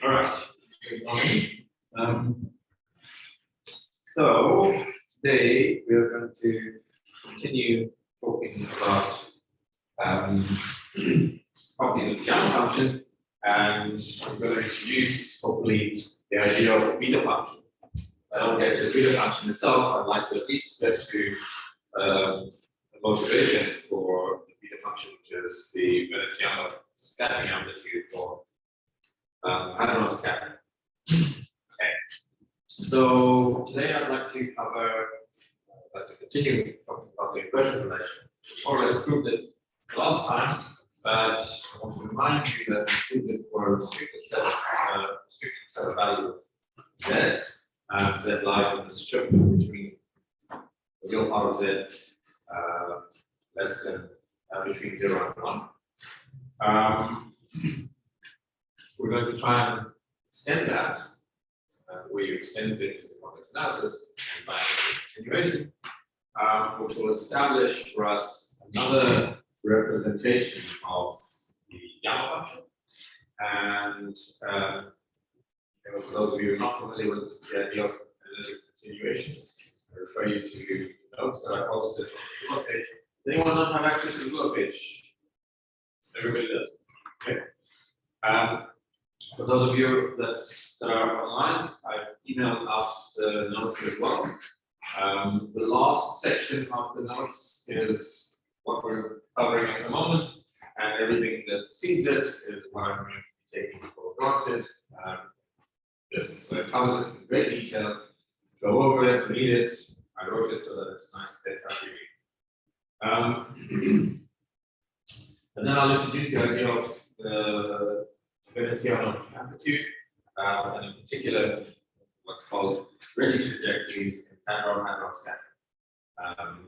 All right. Good morning. So today we are going to continue talking about properties of the gamma function, and I'm going to introduce hopefully the idea of a beta function. I don't get to the beta function itself. I'd like to at least get to the motivation for the beta function, which is the Veneziano scattering amplitude for hadron scattering. Okay. So today I'd like to continue talking about the inversion relation. More or less proved it last time, but I want to remind you that we proved it for a restricted set of values of z. Z lies in the strip between the real part of z less than between 0 and 1. We're going to try and extend that. Where you extend things in complex analysis by continuation, which will establish for us another representation of the gamma function. And for those of you who are not familiar with the idea of analytic continuation, I refer you to notes that I posted on the Google page. Does anyone not have access to the Google page? Everybody does. Okay. For those of you that are online, I've emailed us the notes as well. The last section of the notes is what we're covering at the moment, and everything that precedes it is what I'm going to be taking for granted. This covers it in great detail. Go over it, read it. I wrote it so that it's nice bedtime reading. And then I'll introduce the idea of the Veneziano amplitude, and in particular, what's called Regge trajectories in hadron scattering.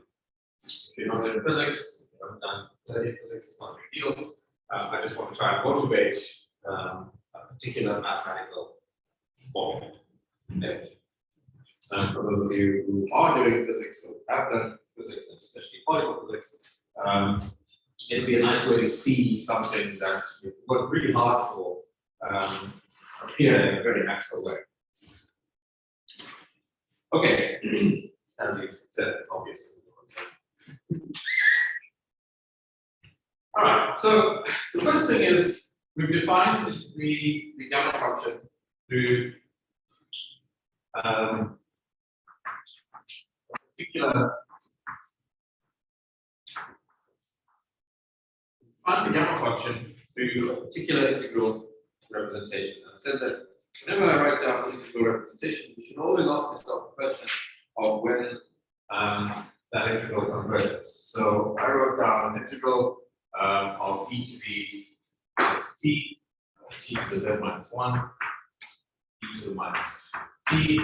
If you're not doing physics, you haven't done study physics, it's not a big deal. I just want to try and motivate a particular mathematical formula. Okay. For those of you who are doing physics or have done physics, and especially particle physics, it'd be a nice way to see something that you've worked really hard for appear in a very natural way. Okay, as you said, it's obvious. All right, so the first thing is we've defined the gamma function to a particular. Find the gamma function to a particular integral representation. And I said that whenever I write down an integral representation, you should always ask yourself the question of when that integral converges. So I wrote down an integral of e to the minus t, t to the z minus 1, e to the minus t,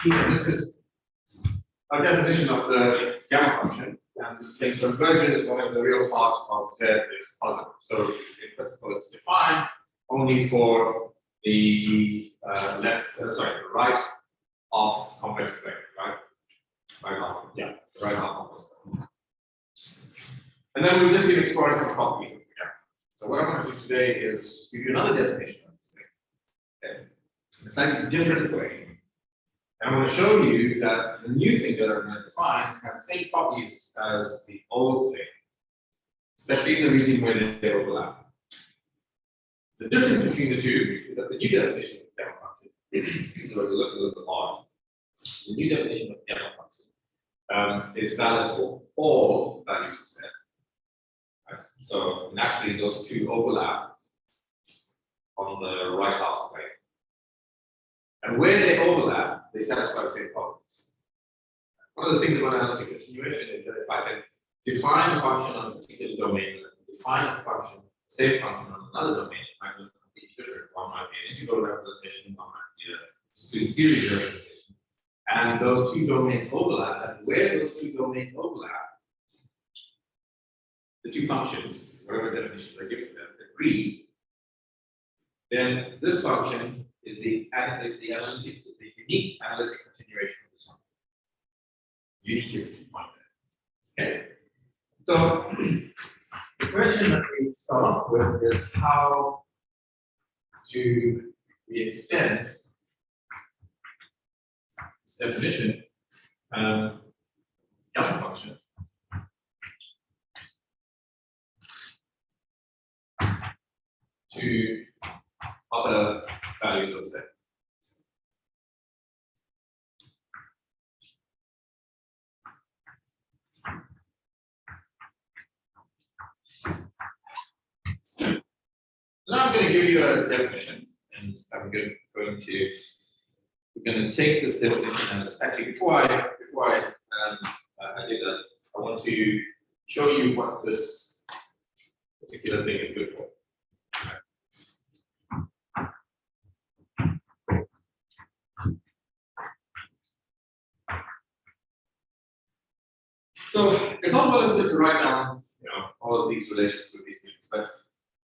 and this is our definition of the gamma function. And this thing converges when the real part of z is positive. So in principle, it's defined only for the the right half complex vector, right? Right half, yeah, the right half complex vector. And then we've just been exploring some properties of the gamma. So what I'm going to do today is give you another definition of this thing. Okay. In a slightly different way. And I'm going to show you that the new thing that I'm going to define has the same properties as the old thing, especially in the region where they overlap. The difference between the two is that the new definition of gamma function, if you look a little bit odd, the new definition of gamma function is valid for all values of z. Right? So naturally, those two overlap on the right half plane. And where they overlap, they satisfy the same properties. One of the things about analytic continuation is that if I can define a function on a particular domain, and define a function, same function on another domain, it might be completely different. One might be an integral representation, one might be a discrete series representation. And those two domains overlap, and where those two domains overlap, the two functions, whatever definition I give for them, agree, then this function is the unique analytic continuation of this one. Unique point there. Okay. So the question that we start off with is how do we extend this definition, gamma function, to other values of z. Now I'm going to give you a definition, and we're going to take this definition as actually before I do that, I want to show you what this particular thing is good for. So it's all well and good to write down, all of these relations with these things, but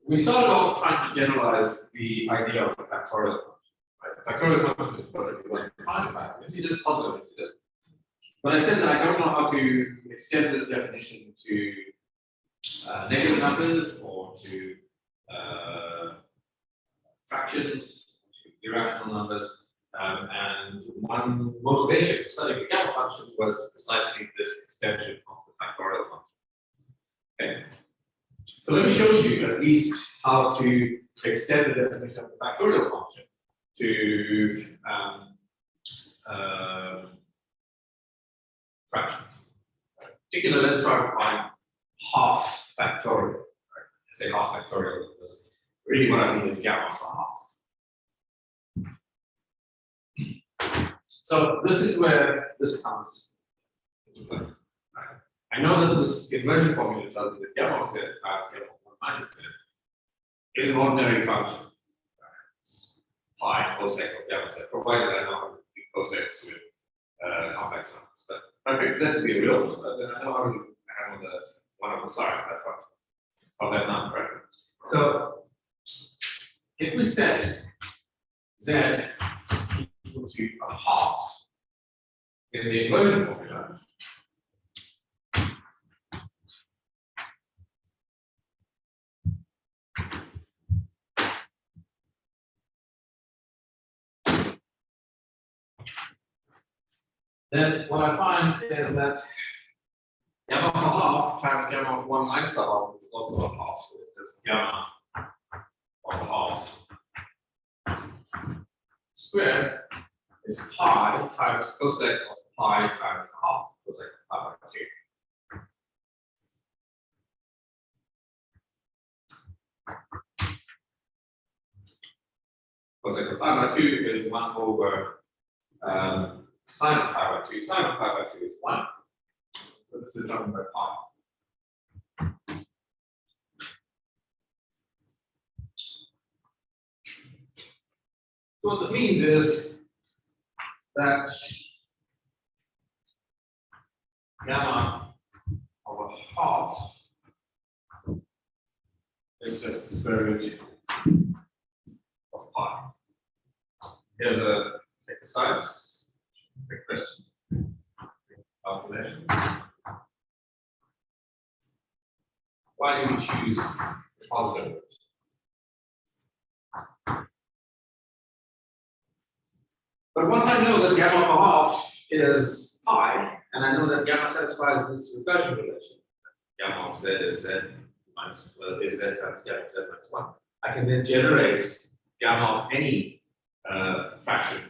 we started off trying to generalize the idea of a factorial function. Right? A factorial function is perfectly well defined by integers, positive integers. But I said that I don't know how to extend this definition to negative numbers or to fractions, to irrational numbers. And one motivation for studying the gamma function was precisely this extension of the factorial function. Okay. So let me show you at least how to extend the definition of the factorial function to fractions. Particularly, let's try to find half factorial. Right? I say half factorial because really what I mean is gamma for half. So this is where this comes into play. Right? I know that this inversion formula tells me that gamma of z times gamma of 1 minus z is an ordinary function. Right? It's pi cosec of gamma z, provided I know how to do cosecs with complex numbers. But if I pick z to be a real number, then I know how to handle one of the sides of that function, of that number. Right? So if we set z equal to a half in the inversion formula, then what I find is that gamma of a half times gamma of 1 minus a half, which is also a half, so it's just gamma of a half squared is pi times cosec of pi times a half, cosec of pi by 2. Cosec of pi by 2 is 1 over sine of pi by 2. Sine of pi by 2 is 1. So this is nothing but pi. So what this means is that gamma of a half is just the square root of pi. Here's an exercise, big question, calculation. Why do we choose the positive root? But once I know that gamma of a half is pi, and I know that gamma satisfies this recursion relation, gamma of z is z minus is z times gamma of z minus 1, I can then generate gamma of any fraction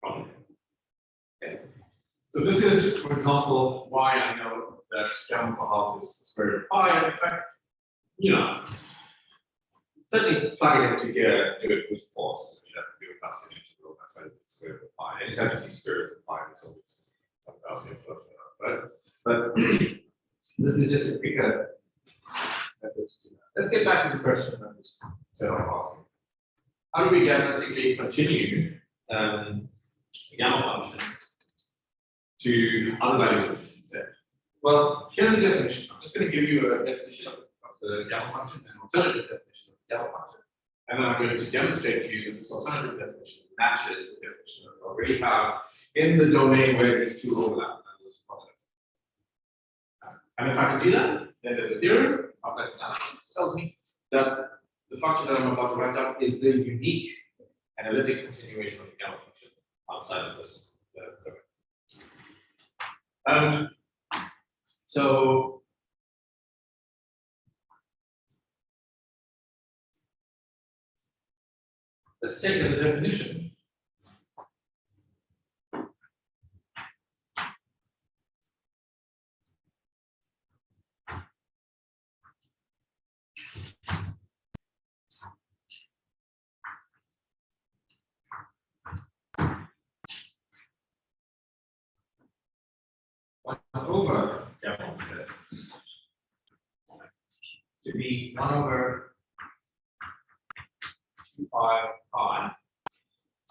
from it. Okay. So this is, for example, why I know that gamma of a half is the square root of pi. And in fact, certainly plug it into here, do it with force. You have to do a Gaussian integral. That's why it's square root of pi. Anytime you see square root of pi, it's always some Gaussian function, right? But this is just a quicker method to do that. Let's get back to the question that was set off asking. How do we geometrically continue the gamma function to other values of z? Well, here's the definition. I'm just going to give you a definition of the gamma function and an alternative definition of the gamma function. And then I'm going to demonstrate to you that this alternative definition matches the definition that we already have in the domain where these two overlap. And if I can do that, then there's a theorem. complex analysis tells me that the function that I'm about to write down is the unique analytic continuation of the gamma function outside of this. So let's take as a definition over gamma z to be 1 over 2 pi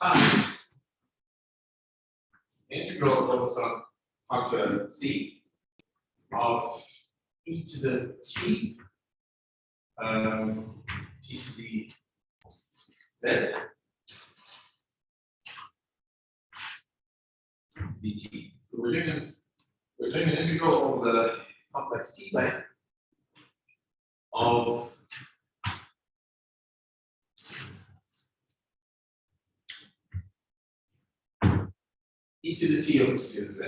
times integral over some function c of e to the t, t to the z dt. So we're doing an integral over the complex t plane of e to the t over t to the z.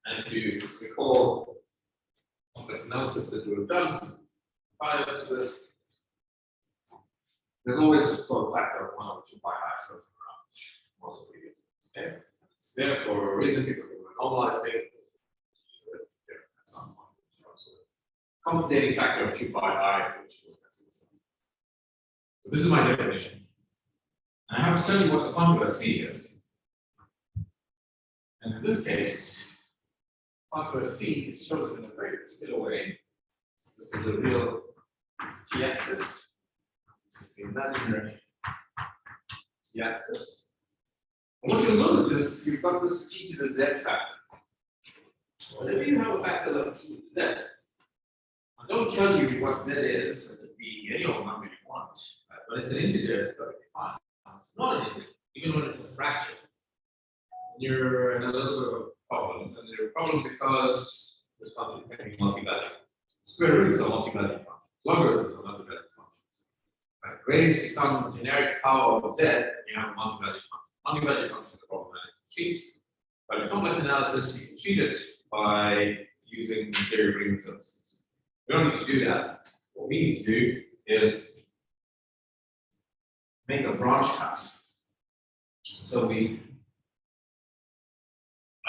And if you recall complex analysis that we've done prior to this, there's always a sort of factor of 1 over 2 pi I floating around most of the unit. Okay? It's there for a reason because we want to normalize it at some point. So compensating factor of 2 pi I, which we'll consider. So this is my definition. And I have to tell you what the contour C is. And in this case, contour C is chosen in a very particular way. This is the real t-axis. This is the imaginary t-axis. And what you'll notice is you've got this t to the z factor. Whenever you have a factor like t to the z, I don't tell you what z is, it could be any old number you want, but it's an integer, it's got to be defined. It's not an integer, even when it's a fraction. You're in a little bit of a problem, and there's a problem because this function can be multi-valued. Square roots are multi-valued functions, logarithms are multi-valued functions. Right? Raised to some generic power of z, you have a multi-valued function. Multi-valued functions are problematic to treat, but in complex analysis, you can treat it by using interior Riemann subsets. We don't need to do that. What we need to do is make a branch cut. So we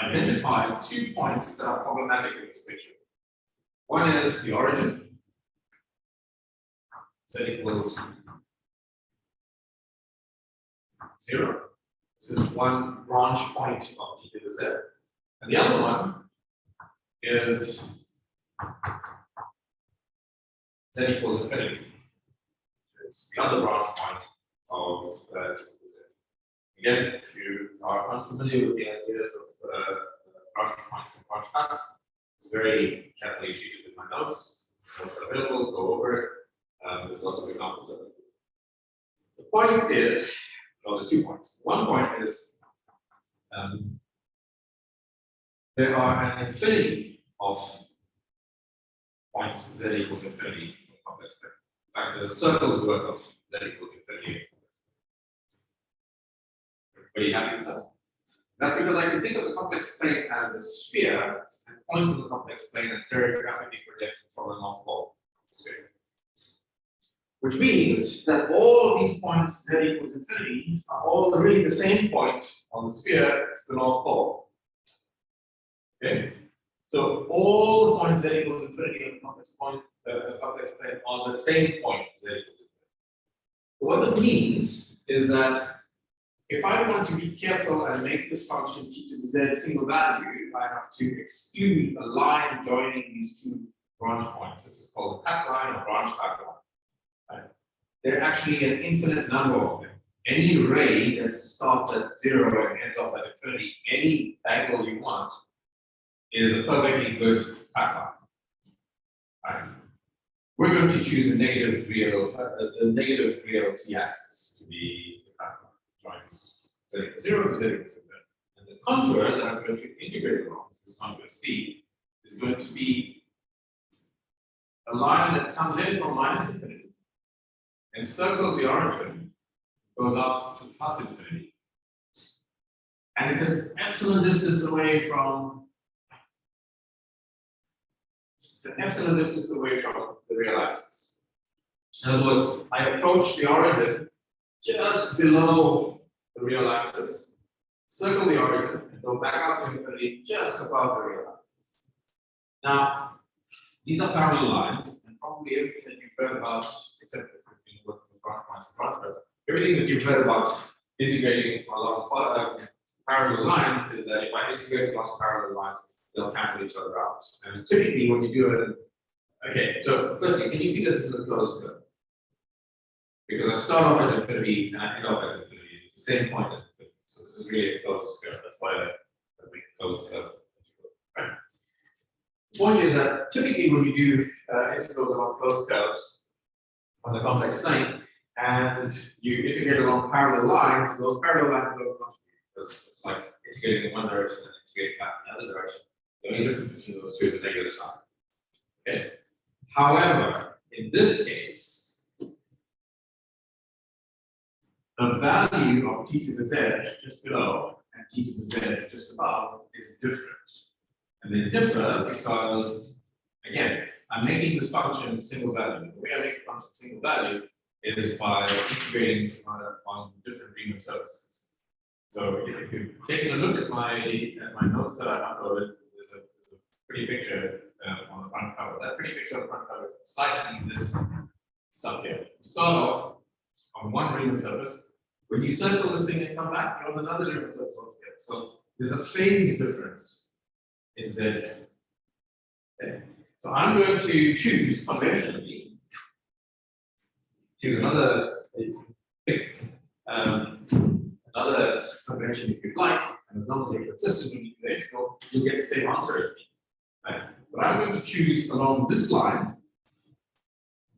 identify 2 points that are problematic in this picture. One is the origin, z equals 0. This is one branch point of t to the z. And the other one is z equals infinity. It's the other branch point of t to the z. Again, if you are unfamiliar with the ideas of branch points and branch cuts, it's very carefully treated in my notes. Notes are available, go over it. There's lots of examples of it. The point is, well, there's 2 points. One point is there are an infinity of points z equals infinity in the complex plane. In fact, there's a circle's worth of z equals infinity. Everybody happy with that? That's because I can think of the complex plane as a sphere, and points in the complex plane as stereographically projected from the north pole of the sphere. Which means that all of these points z equals infinity are all really the same point on the sphere, it's the north pole. Okay? So all the points z equals infinity on the complex plane are the same point z equals infinity. So what this means is that if I want to be careful and make this function t to the z single value, I have to exclude a line joining these 2 branch points. This is called a cut line or branch cut line. Right? There are actually an infinite number of them. Any ray that starts at 0 and ends off at infinity, any angle you want, is a perfectly good cut line. Right? We're going to choose the negative real t-axis to be the cut line. Joins z equals 0 to z equals infinity. And the contour that I'm going to integrate along, this contour C, is going to be a line that comes in from minus infinity and circles the origin, goes up to plus infinity. And it's an epsilon distance away from the real axis. In other words, I approach the origin just below the real axis, circle the origin, and go back up to infinity just above the real axis. Now, these are parallel lines, and probably everything that you've heard about, except what branch points and branch curves, everything that you've heard about integrating along parallel lines is that if I integrate along parallel lines, they'll cancel each other out. And typically, when you do it, okay, so firstly, can you see that this is a closed curve? Because I start off at infinity and I end off at infinity. It's the same point at infinity. So this is really a closed curve. That's why I make a closed curve. Right? The point is that typically when you do integrals along closed curves on the complex plane, and you integrate along parallel lines, those parallel lines don't contribute. It's like integrating in one direction and integrating back in the other direction. The only difference between those two is the negative sign. Okay. However, in this case, the value of t to the z just below and t to the z just above is different. And they differ because, again, I'm making this function single value. The way I make the function single value is by integrating on different Riemann surfaces. So if you've taken a look at my notes that I uploaded, there's a pretty picture on the front cover. That pretty picture on the front cover is precisely this stuff here. You start off on one Riemann surface. When you circle this thing and come back, you're on another Riemann surface altogether. So there's a phase difference in Z. Okay. So I'm going to choose conventionally, choose another another convention if you'd like, and as long as you're consistent when you do the integral, you'll get the same answer as me. Right? But I'm going to choose along this line,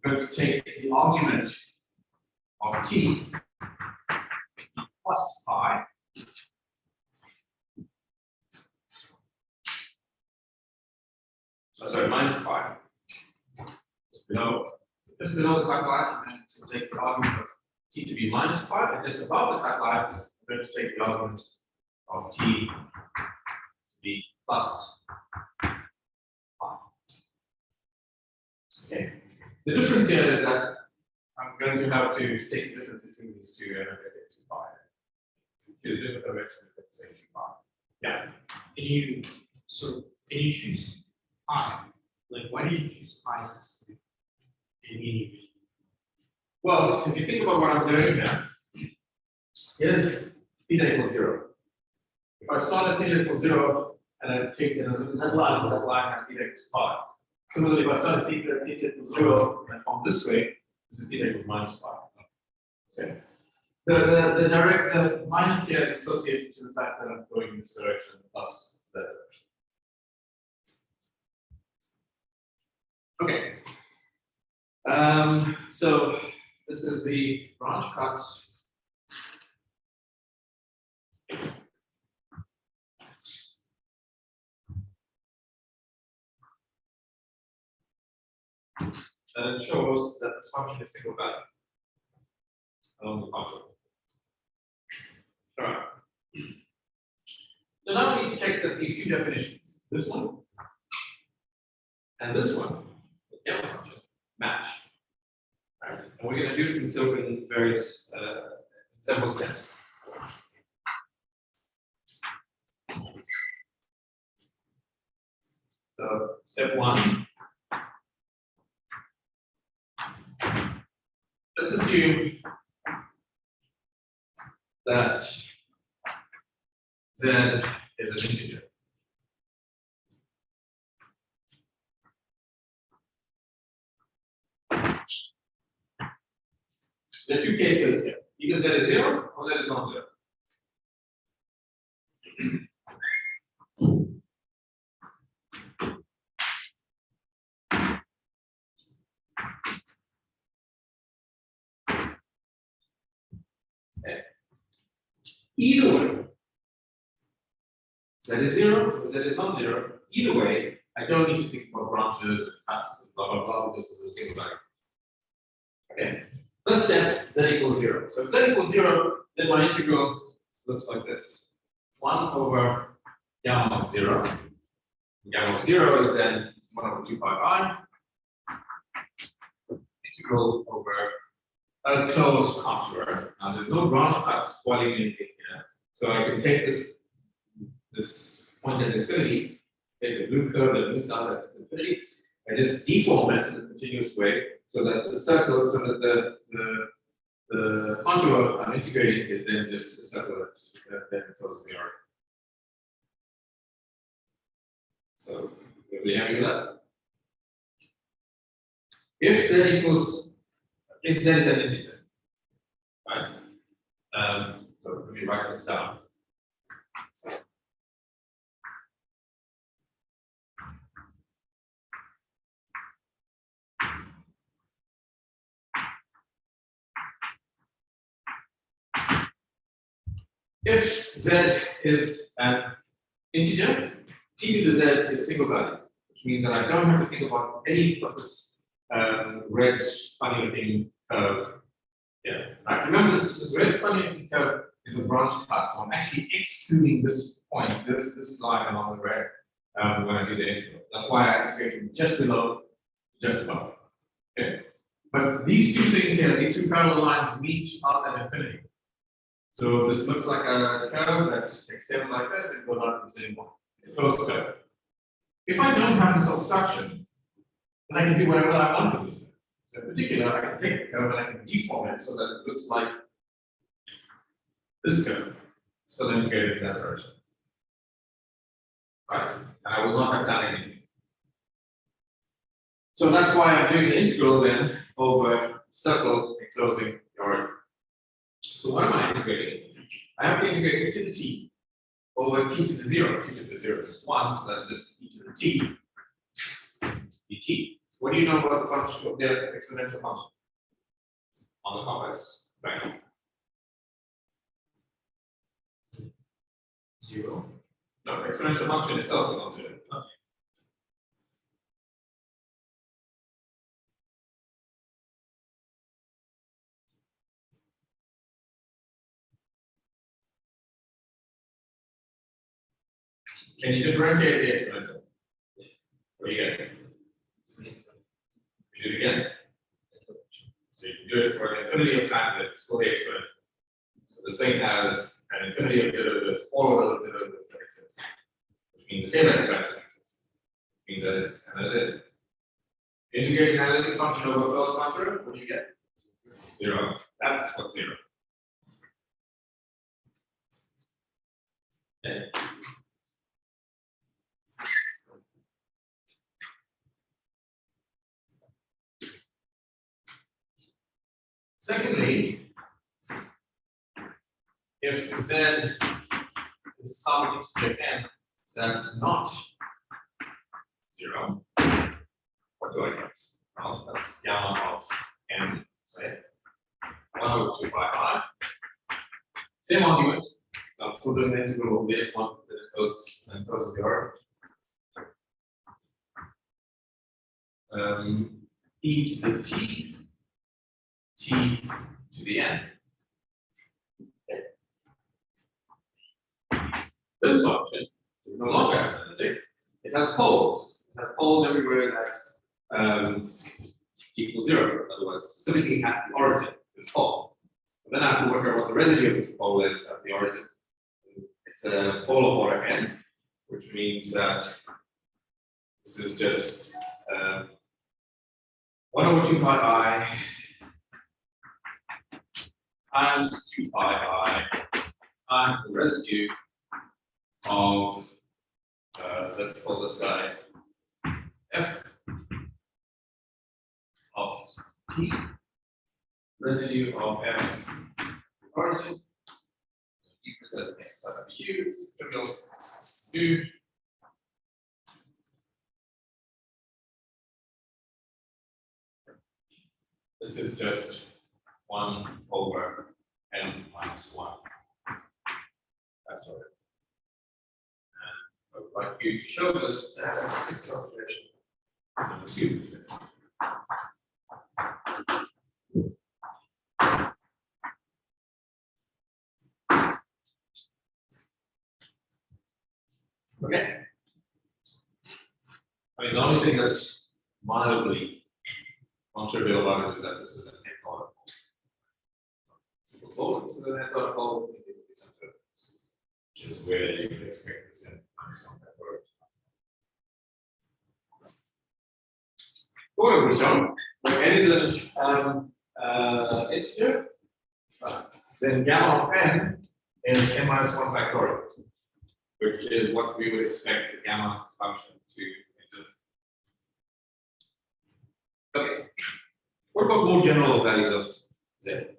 I'm going to take the argument of t plus pi. Oh, sorry, minus pi. Just below the cut line, I'm going to take the argument of t to be minus pi, and just above the cut line, I'm going to take the argument of t to be plus pi. Okay. The difference here is that I'm going to have to take the difference between these two and I'm going to get 2 pi. Choose a different direction and say 2 pi. Yeah. Can you choose pi? Like, why did you choose pi specifically? Well, if you think about what I'm doing here, here's theta equals 0. If I start at theta equals 0 and I take that line has theta equals pi. Similarly, if I start at theta equals 0 and I form this way, this is theta equals minus pi. Okay. The minus here is associated to the fact that I'm going in this direction plus that direction. Okay. So this is the branch cut. And it shows that this function is single value along the function. All right. So now we need to check that these two definitions, this one and this one, the gamma function, match. Right? And we're going to do it in various several steps. So step 1. Let's assume that Z is an integer. There are two cases here. Either Z is 0 or Z is not 0. Okay. Either way, Z is 0 or Z is not 0, either way, I don't need to think about branches, cuts, blah blah blah, because this is a single value. Okay. First step, z equals 0. So if z equals 0, then my integral looks like this. 1 over gamma of 0. Gamma of 0 is then 1 over 2 pi I. Integral over a closed contour. Now there's no branch cut spoiling anything here. So I can take this point at infinity, take the blue curve that moves out at infinity, and just deform it in a continuous way so that the circle, so that the contour I'm integrating is then just a circle that then closes the arc. So if we happy with that? If z is an integer, right? So let me write this down. If z is an integer, t to the z is single value, which means that I don't have to think about any of this red funny looking curve. Yeah, right. Remember this red funny looking curve is a branch cut, so I'm actually excluding this point, this line along the red when I do the integral. That's why I integrate from just below to just above. Okay, but these two things here, these two parallel lines meet out at infinity. So this looks like a curve that extends like this and goes out to the same point. It's a closed curve. If I don't have this obstruction, then I can do whatever I want to this thing. So in particular, I can take the curve and I can deform it so that it looks like this curve, still integrated in that direction. Right? And I will not have done anything. So that's why I'm doing the integral then over circle enclosing the origin. So what am I integrating? I have to integrate e to the t over t to the 0. T to the 0 is 1, so that's just e to the t dt. What do you know about the function of the exponential function on the complex vector? 0. No, exponential function itself is not 0. Okay. Can you differentiate the exponential? What do you get? You do it again. So you can do it for an infinity of times, it's fully exponential. So this thing has an infinity of derivatives, all of the derivatives that exist, which means the Taylor expansion exists. Which means that it's analytic. Integrate an analytic function over a closed contour, what do you get? 0. That's what 0. Okay. Secondly, if z is some integer n that's not 0, what do I get? Well, that's gamma of n, say, 1 over 2 pi I. Same arguments. So I'm still doing the integral of this one that encloses the order. E to the t to the n. Okay. This function is no longer analytic. It has poles. It has poles everywhere that equals 0. Otherwise, specifically at the origin, this pole. And then I have to work out what the residue of this pole is at the origin. It's a pole of order n, which means that this is just 1 over 2 pi I times 2 pi I times the residue of, let's call this guy f of t, residue of f origin, keep this as an exercise for you, it's trivial to do. This is just 1 over n minus 1. That's all. And would like you to show this as calculation number 2. Okay. I mean, the only thing that's mildly non-trivial about it is that this is an n-order pole. Simple pole, this is an n-order pole, which is where you would expect this n minus 1 factorial. What we shown, when n is an integer, then gamma of n is n minus 1 factorial, which is what we would expect the gamma function to exert. Okay. What about more general values of z?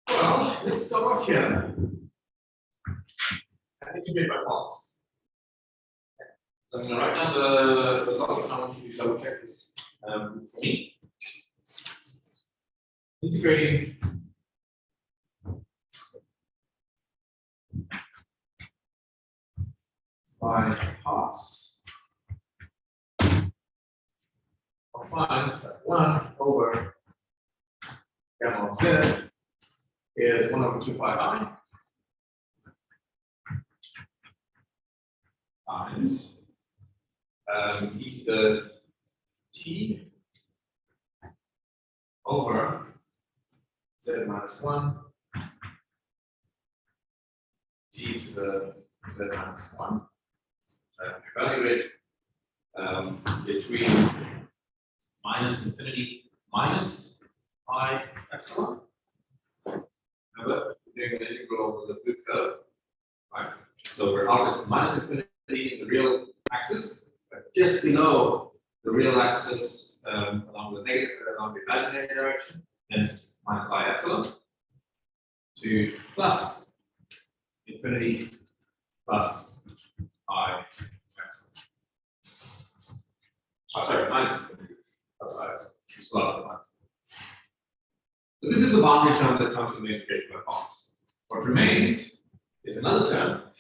Well, let's start off here. I need to make my plots. So I'm going to write down the result, and I want you to double check this for me. Integrating by parts. I'll find that 1 over gamma of z is 1 over 2 pi I times e to the t over z minus 1 t to the z minus 1. So I have to evaluate between minus infinity minus pi epsilon. Remember, we're doing an integral over the blue curve, right? So we're out at minus infinity in the real axis, but just below the real axis along the negative, along the imaginary direction, hence minus I epsilon, to plus infinity plus I epsilon. Oh, sorry, minus infinity plus I epsilon. You still have the minus. So this is the boundary term that comes from the integration by parts. What remains is another term,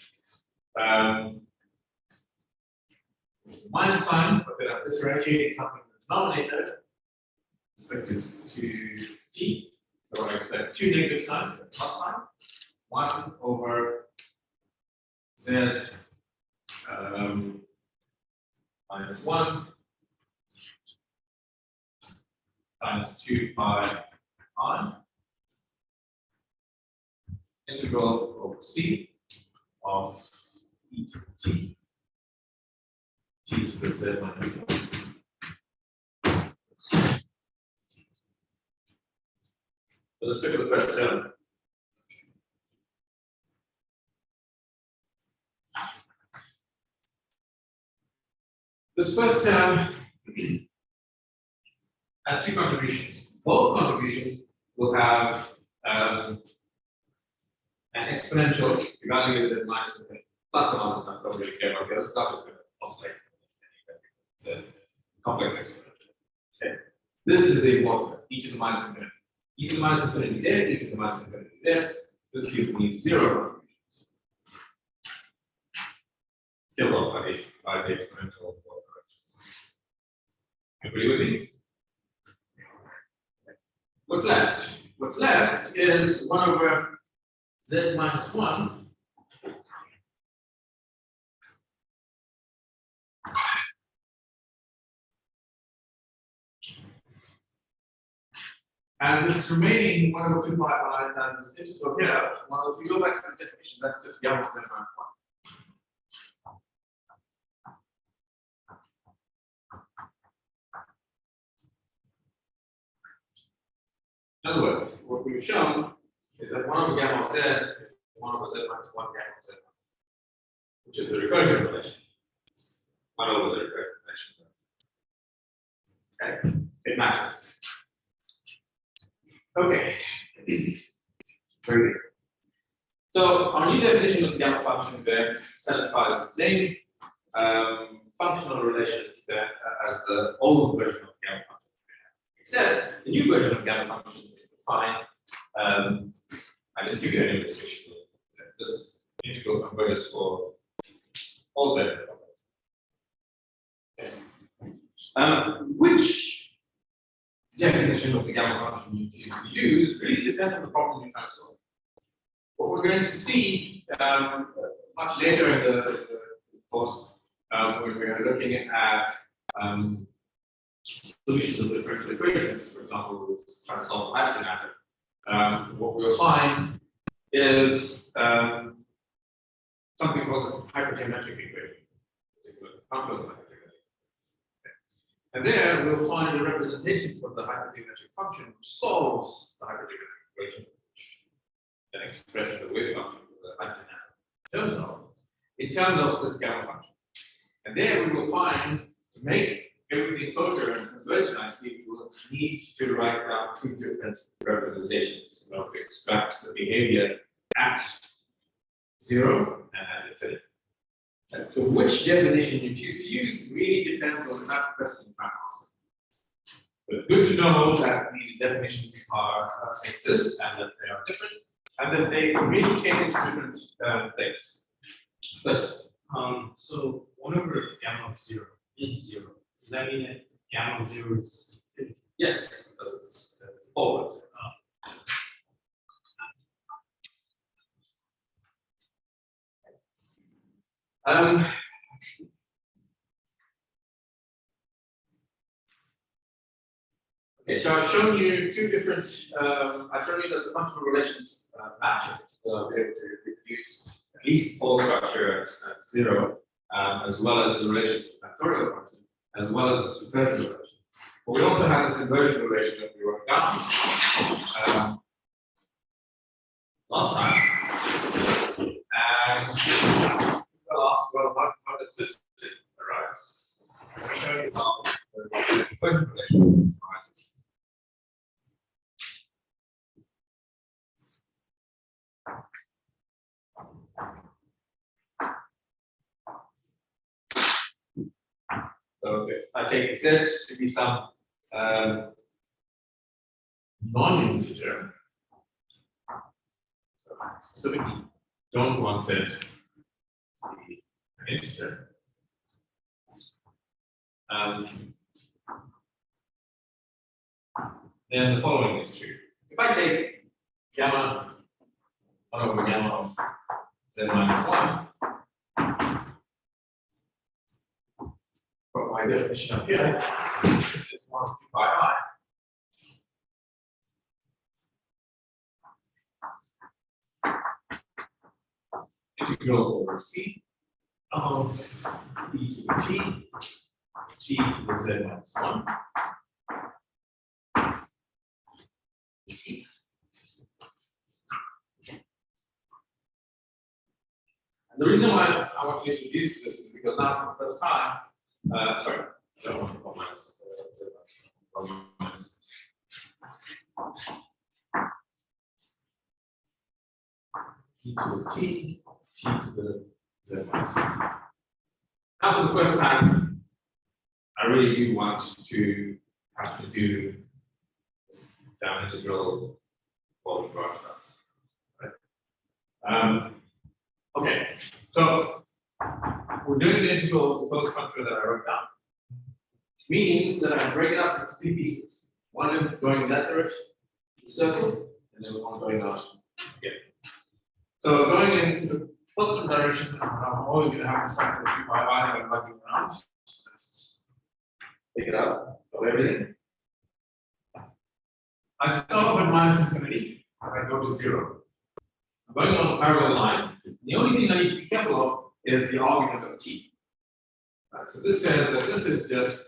minus sign, but then I'm differentiating something in the denominator. Expect this to t. So I expect 2 negative signs, a plus sign. 1 over z minus 1 times 2 pi I integral over c of e to the t to the z minus 1. So let's look at the first term. This first term has 2 contributions. Both contributions will have an exponential evaluated at minus infinity. Plus or minus, not really care about the other stuff, it's going to oscillate. It's a complex exponential. Okay. This is the important one, e to the minus infinity. E to the minus infinity there, e to the minus infinity there. This gives me 0 contributions. Still goes by the exponential of both directions. Agree with me? What's left? What's left is 1 over z minus 1 and this remaining 1 over 2 pi I times this integral here. Well, if we go back to the definition, that's just gamma of z minus 1. In other words, what we've shown is that 1 over gamma of z is 1 over z minus 1 gamma of z, which is the recursion relation. 1 over the recursion relation. Okay, it matters. Okay. Very good. So our new definition of the gamma function there satisfies the same functional relations there as the old version of the gamma function. Except the new version of gamma function is defined. I didn't give you any illustration. This integral converters for all Z. Which definition of the gamma function you choose to use really depends on the problem you're trying to solve. What we're going to see much later in the course, when we're looking at solutions of differential equations, for example, we're trying to solve a hydrogen atom, what we'll find is something called the hypergeometric equation, confluent hypergeometric. And there we'll find a representation for the hypergeometric function which solves the hypergeometric equation, which can express the wave function for the hydrogen atom in terms of this gamma function. And there we will find, to make everything closer and converge nicely, we will need to write down two different representations in order to extract the behavior at 0 and at infinity. So which definition you choose to use really depends on that question you're trying to answer. So it's good to know that these definitions exist and that they are different and that they communicate to different things. So 1 over gamma of 0 is 0. Does that mean that gamma of 0 is infinity? Yes, because it's always. Okay, so I've shown you two different, I've shown you that the functional relations match. We're able to reproduce at least pole structure at 0, as well as the relation to the factorial function, as well as the subversion relation. But we also have this inversion relation that we wrote down last time. And I'll ask, well, how does this arise? I'll show you how the inversion relation arises. So if I take Z to be some non-integer, so I specifically don't want Z to be an integer. Then the following is true. If I take gamma 1 over gamma of Z minus 1, put my definition up here, this is 1 2 pi I. Integral over C of e to the t to the Z minus 1. And the reason why I want to introduce this is because now for the first time, sorry, I don't want to call minus, e to the t to the Z minus 1. Now for the first time, I really do want to have to do this down integral volume branch class. Right? Okay, so we're doing the integral of the closed function that I wrote down, which means that I break it up into 3 pieces. One going in that direction, the circle, and then one going out again. So going in the positive direction, I'm always going to have this factor of 2 pi I that I'm lugging around. So let's take it out of everything. I start off at minus infinity, and I go to 0. I'm going on a parallel line. The only thing I need to be careful of is the argument of t. Right, so this says that this is just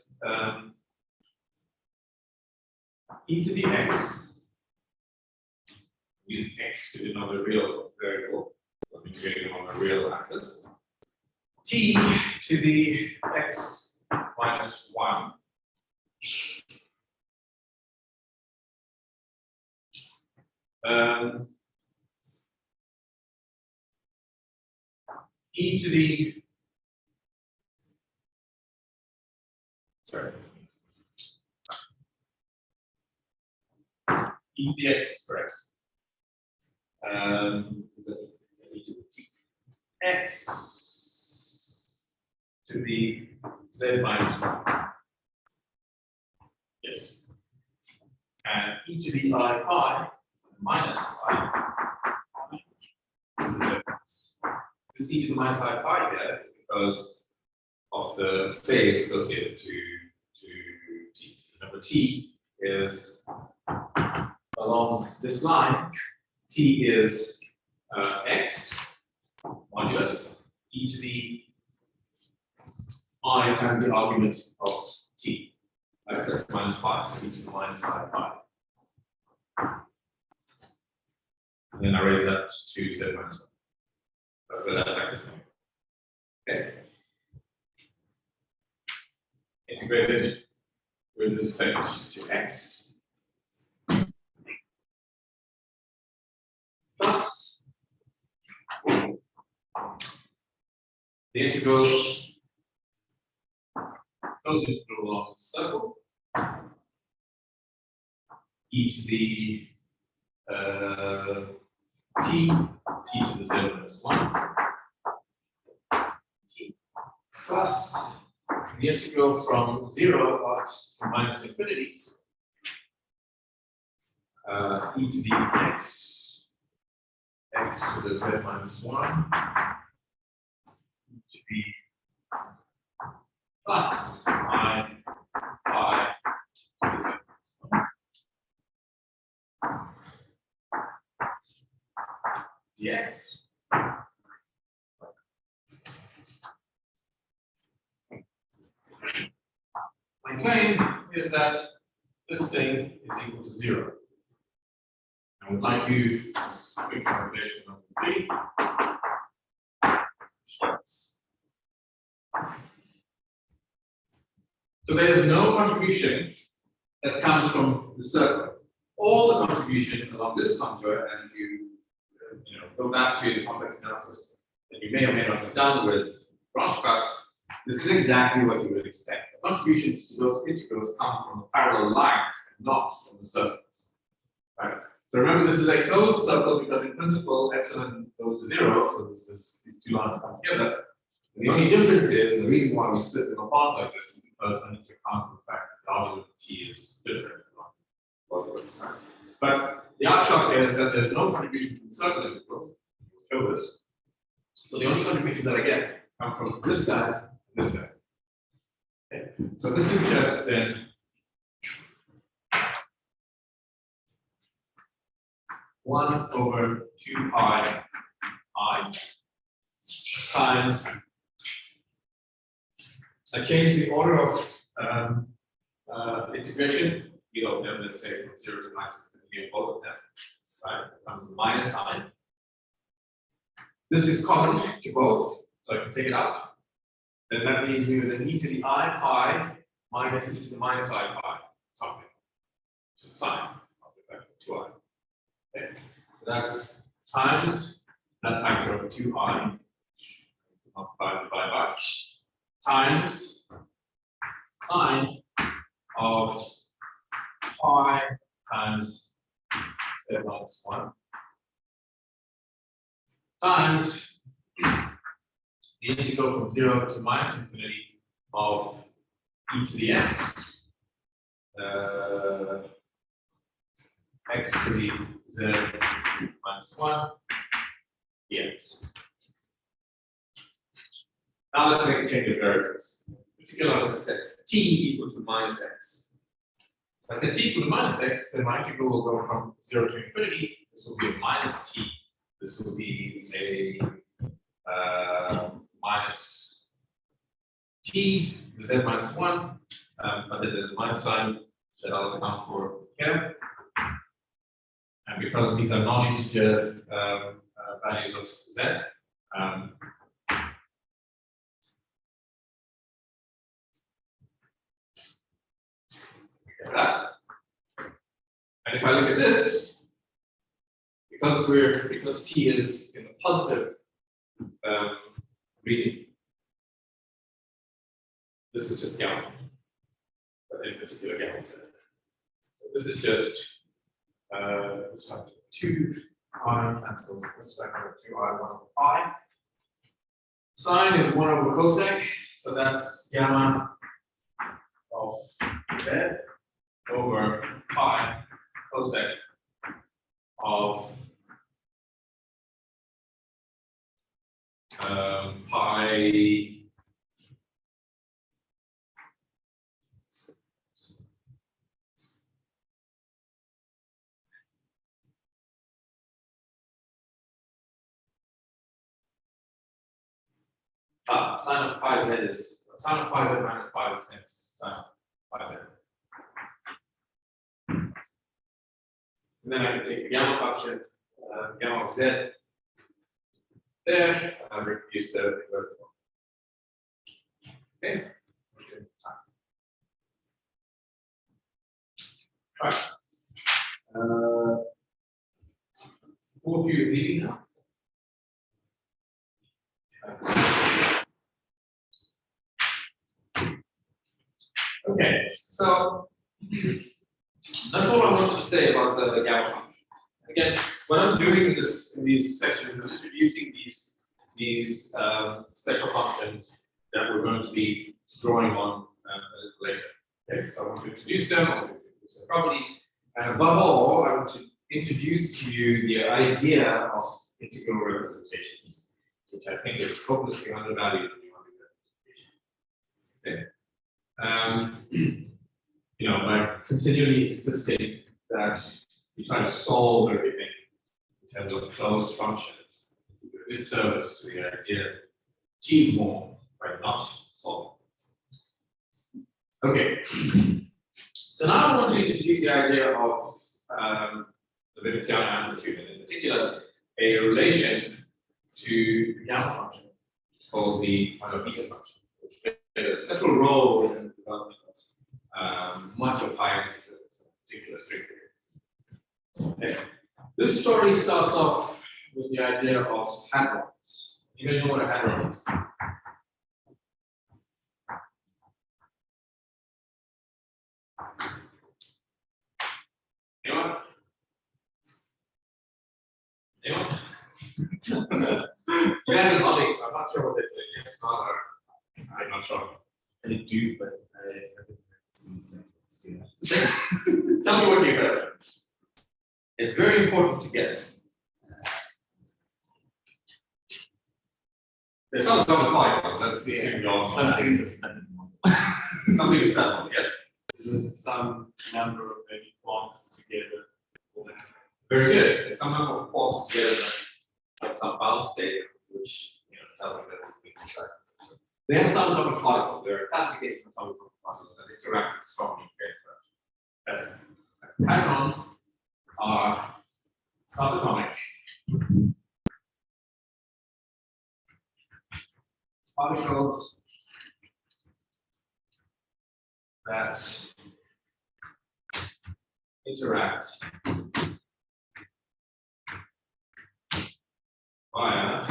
e to the x, use x to denote a real variable, I'm integrating on a real axis, t to the x minus 1, e to the, sorry, e to the x is correct. That's e to the t. X to the z minus 1. Yes. And e to the I pi minus I. This e to the minus I pi here is because of the phase associated to t. Remember, t is along this line. T is x modulus e to the I times the argument of t. Right? That's minus pi, so e to the minus I pi. And then I raise that to z minus 1. That's where that factor is coming. Okay. Integrated with respect to x plus the integral closed integral along the circle e to the t to the z minus 1 t plus the integral from 0 to minus infinity e to the x to the z minus 1 to be plus I to the z minus 1 dx. My claim is that this thing is equal to 0. I would like you to quick calculation number 3. So there is no contribution that comes from the circle. All the contribution along this contour, and if you go back to the complex analysis that you may or may not have done with branch cuts, this is exactly what you would expect. The contributions to those integrals come from the parallel lines and not from the circles. Right? So remember, this is a closed circle because in principle epsilon goes to 0, so this is these two lines come together. And the only difference is, and the reason why we split them apart like this is because I need to account for the fact that the argument of t is different on both of those. Right? But the upshot is that there's no contribution from the circle integral. We'll show this. So the only contributions that I get come from this side and this side. Okay. So this is just then 1 over 2 pi I times, I change the order of integration, you know, them, let's say from 0 to minus infinity of both of them, right? It becomes the minus sign. This is common to both, so I can take it out. Then that leaves me with an e to the I pi minus e to the minus I pi, something, which is a sign of the factor of 2i. Okay. So that's times that factor of 2i, multiplied by times sine of pi times z minus 1 times the integral from 0 to minus infinity of e to the x, x to the z minus 1 dx. Now let's make a change of derivatives. Particularly if I set t equal to minus x. If I set t equal to minus x, then my integral will go from 0 to infinity. This will be a minus t. This will be a minus t, the z minus 1, but then there's a minus sign that I'll account for here. And because these are non-integer values of z, that. And if I look at this, because T is in the positive region, this is just gamma function, but in particular gamma z. So this is just this factor 2i cancels this factor 2i 1 over pi. Sine is 1 over cosec, so that's gamma of z over pi cosec of pi sine of pi z is sine of pi z minus pi is the same as sine of pi z. And then I can take the gamma function, gamma of z there, and reproduce the vertical. Okay. All right. Who of you is leaving now? Okay, so that's all I wanted to say about the gamma function. Again, what I'm doing in these sections is introducing these special functions that we're going to be drawing on later. Okay, so I want to introduce them, I want to introduce their properties, and above all, I want to introduce to you the idea of integral representations, which I think is hopelessly undervalued in the argument. Okay. You know, by continually insisting that you try to solve everything in terms of closed functions, you do a disservice to the idea, achieve more by not solving. Okay. So now I want to introduce the idea of the Levitian amplitude, and in particular, a relation to the gamma function. It's called the beta function, which played a central role in the development of much of higher physics, in particular string theory. Okay. This story starts off with the idea of hadrons. You guys know what a hadron is? Anyone? Anyone? You guys are nodding, so I'm not sure what it's a yes, not, or I'm not sure. I do, but I think it's Tell me what you heard. It's very important to guess. There's some double particles, let's assume you're something that's not something example, yes. Is some number of maybe bonds together. Very good. It's some number of quarks together at some bound state, which tells you that it's being constructed. They have some atomic particles. There are classification of some atomic particles that interact strongly in That's it. Hadrons are subatomic particles that interact via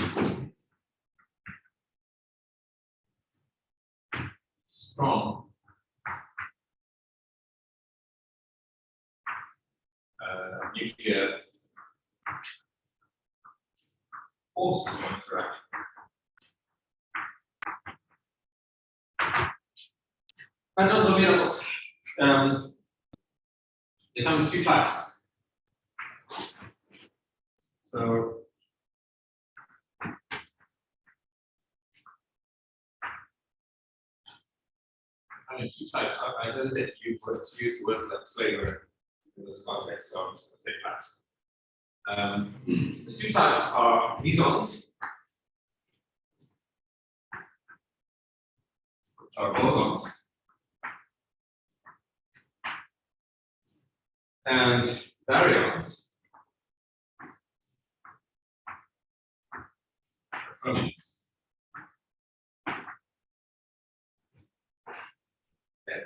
strong nuclear force interaction. Hadrons are miracles. They come in two types. So I mean, two types. I hesitate to use words like flavor in this context, so I'm just going to say types. The two types are mesons, which are bosons, and baryons, fermions. Okay.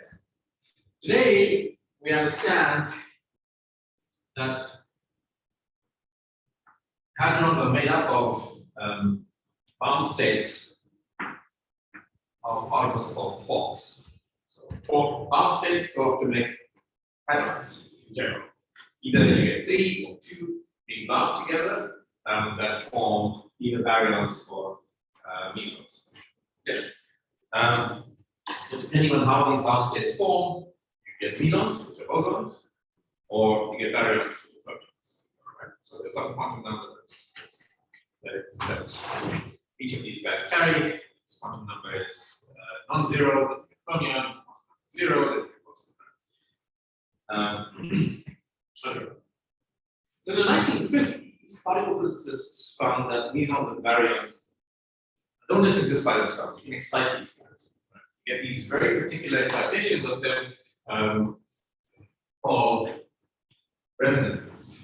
Today, we understand that hadrons are made up of bound states of particles called quarks. So bound states go to make hadrons in general. Either you get 3 or 2 being bound together that form either baryons or mesons. Okay. So depending on how these bound states form, you get mesons, which are bosons, or you get baryons, which are fermions. Right? So there's some quantum number that each of these guys carry. This quantum number is non-zero, then you get fermion, zero, then you get boson. Okay. So in the 1950s, particle physicists found that mesons and baryons don't just exist by themselves. You can excite these guys. Right? You get these very particular excitations of them called resonances.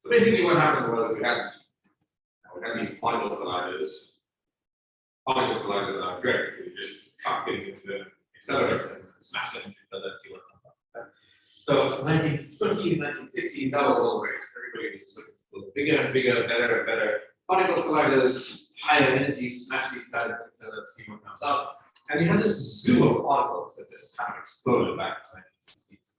So basically, what happened was we had these particle colliders. Particle colliders are great because you just chuck things into the accelerator and smash them into each other and see what comes up. So 1950s, 1960s, that was all great. Everybody was looking for bigger and bigger, better and better particle colliders, higher energy, smash these guys into each other and see what comes out. And you had this zoo of particles that just kind of exploded back in the 1960s.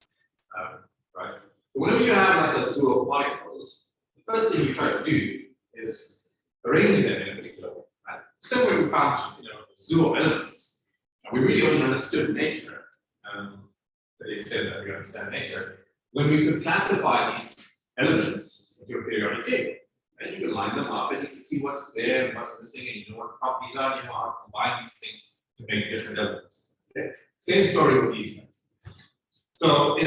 Right? But whenever you have like a zoo of particles, the first thing you try to do is arrange them in a particular way. Right? Similarly, we found a zoo of elements. And we really only understood nature, to the extent that we understand nature, when we could classify these elements into a periodic table. And you can line them up and you can see what's there and what's missing, and you know what the properties are, and you know how to combine these things to make different elements. Okay? Same story with these guys. So,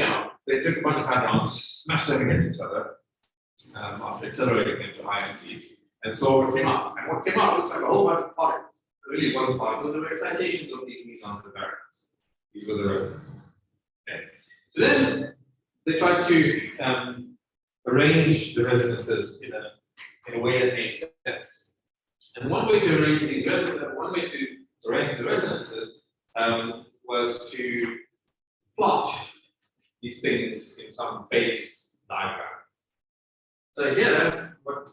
they took a bunch of hadrons, smashed them against each other after accelerating them to high energies, and so what came up. And what came up looked like a whole bunch of particles. Really, it wasn't particles, they were excitations of these mesons and baryons. These were the resonances. Okay. So then they tried to arrange the resonances in a way that made sense. And one way to arrange these the resonances was to plot these things in some phase diagram. So here, what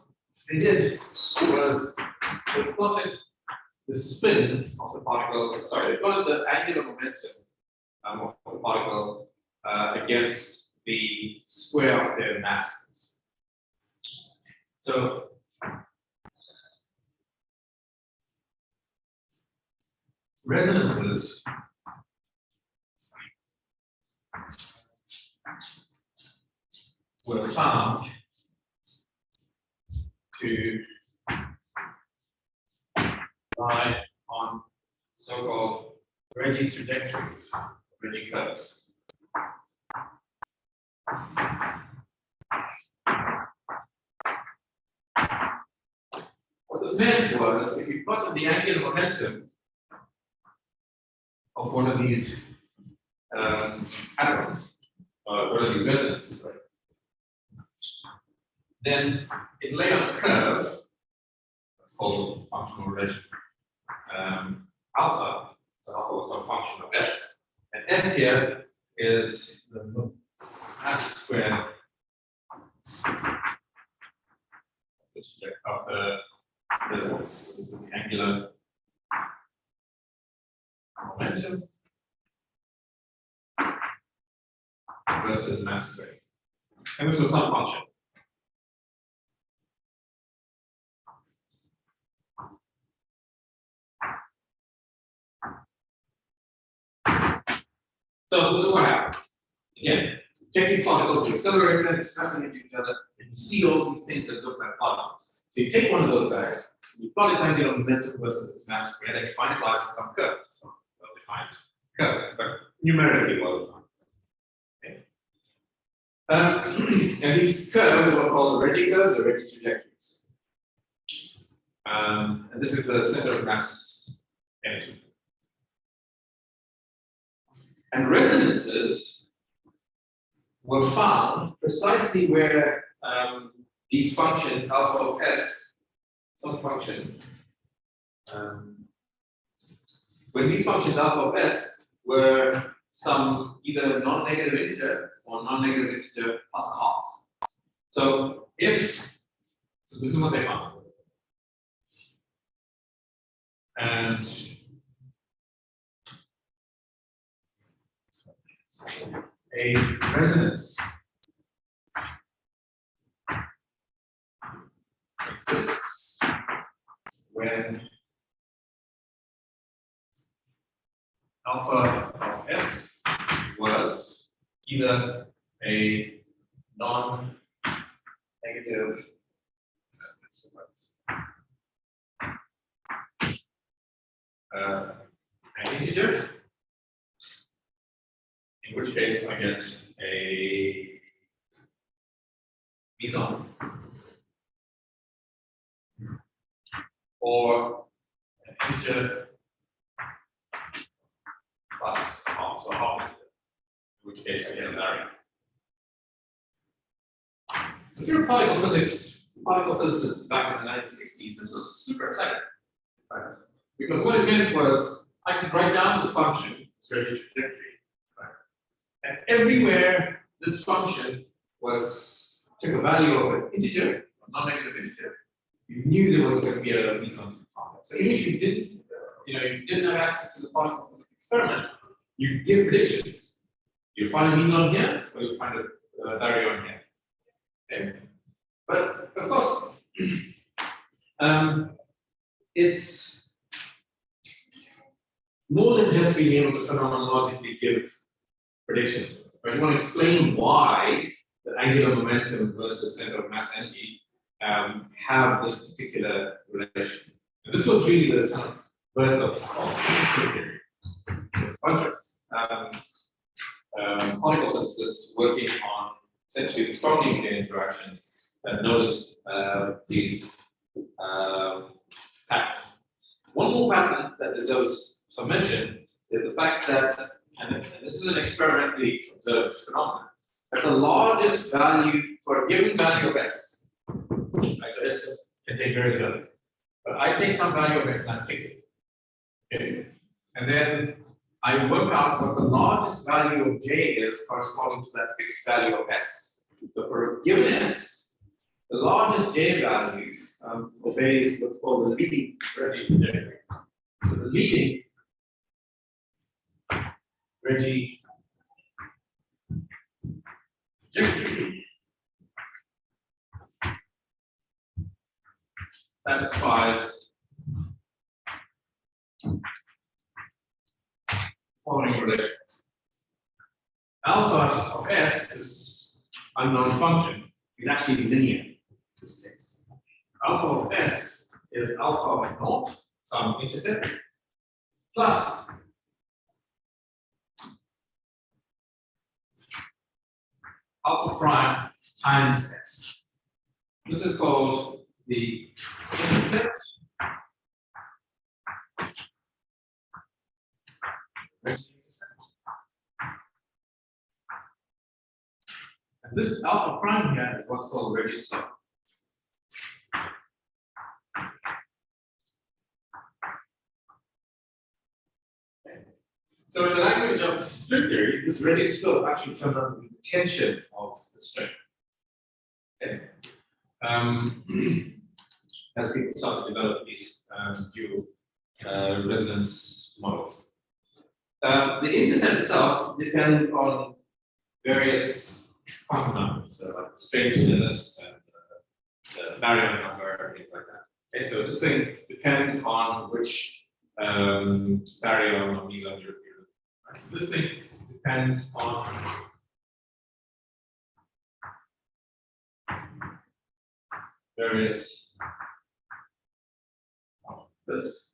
they did was they plotted the spin of the particle, they plotted the angular momentum of the particle against the square of their masses. So resonances were found to lie on so-called Reggie trajectories, Reggie curves. What this meant was, if you plotted the angular momentum of one of these hadrons, one of these resonances, sorry, then it lay on a curve that's called functional relation alpha. So alpha was some function of S, and S here is the mass square of the resonance. This is the angular momentum versus mass square, and this was some function. So this is what happened. Again, take these particles, you accelerate them, smash them into each other, and you see all these things that look like particles. So you take one of those guys, you plot its angular momentum versus its mass square, and you find it lies in some curve, some well-defined curve, but numerically well-defined. Okay. And these curves are called Reggie curves or Reggie trajectories. And this is the center of mass energy. And resonances were found precisely where these functions, alpha of S, some function, when these functions, alpha of S, were some either non-negative integer or non-negative integer plus half. So so this is what they found. And a resonance exists when alpha of S was either a non-negative an integer, in which case I get a meson, or an integer plus half, so half integer, in which case I get a variant. So if you're a particle physicist back in the 1960s, this was super exciting. Right? Because what it meant was I could write down this function, this Reggie trajectory, right? And everywhere this function took a value of an integer, a non-negative integer, you knew there was going to be a meson function. So even if you didn't have access to the particle physics experiment, you give predictions. You find a meson here, or you find a baryon here. Okay? But of course, it's more than just being able to phenomenologically give predictions. But you want to explain why the angular momentum versus center of mass energy have this particular relation. And this was really the kind of birth of string theory. There's a bunch of particle physicists working on essentially the strong nuclear interactions that noticed these patterns. One more pattern that deserves some mention is the fact that, and this is an experimentally observed phenomenon, that the largest value for a given value of S, right, so S can take various values, but I take some value of S and I fix it. Okay. And then I work out what the largest value of J is corresponding to that fixed value of S. So for a given S, the largest J values obeys what's called the leading Reggie trajectory. So the leading Reggie trajectory satisfies following relations. Alpha of S, this unknown function, is actually linear in this case. Alpha of S is alpha of naught, some intercept, plus alpha prime times S. This is called the intercept And this alpha prime here is what's called Reggie slope. So in the language of string theory, this Reggie slope actually turns out to be the tension of the string. Okay. As people start to develop these dual resonance models. The intercept itself depends on various quantum numbers, so like strangeness and the baryon number and things like that. Okay, so this thing depends on which baryon or meson you're using. Right, so this thing depends on various this.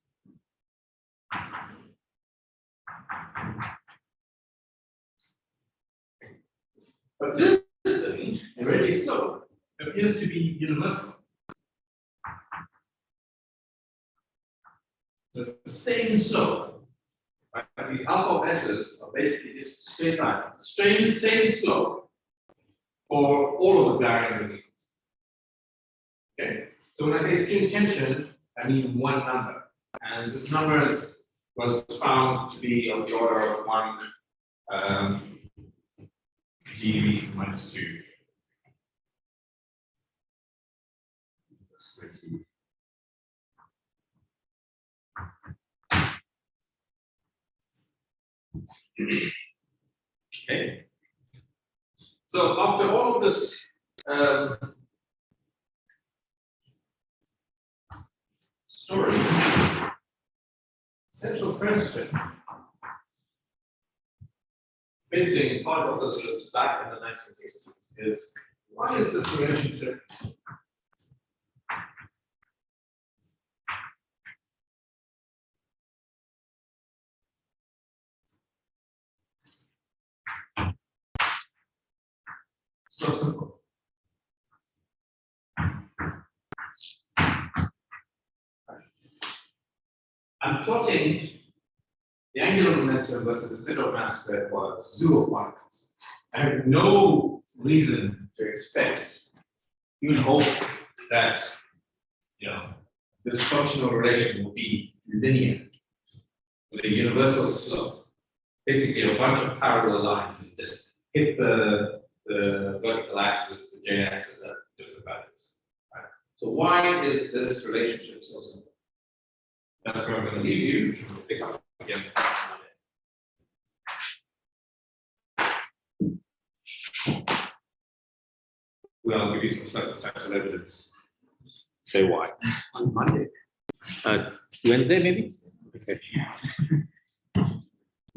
But this thing, Reggie slope, appears to be universal. So the same slope, right? These alpha of S's are basically just straight lines. The same slope for all of the baryons and mesons. Okay. So when I say string tension, I mean one number. And this number was found to be of the order of 1 G minus 2. That's pretty. Okay. So after all of this story, central question facing hypothesis back in the 1960s is, why is this relationship so simple? I'm plotting the angular momentum versus the center of mass squared for a zoo of particles. I have no reason to expect, even hope, that this functional relation will be linear with a universal slope. Basically, a bunch of parallel lines that just hit the vertical axis, the j-axis at different values. Right? So why is this relationship so simple? That's where I'm going to leave you. We'll pick up again. Well, I'll give you some circumstantial evidence. Say why? On Monday. Wednesday, maybe? Okay.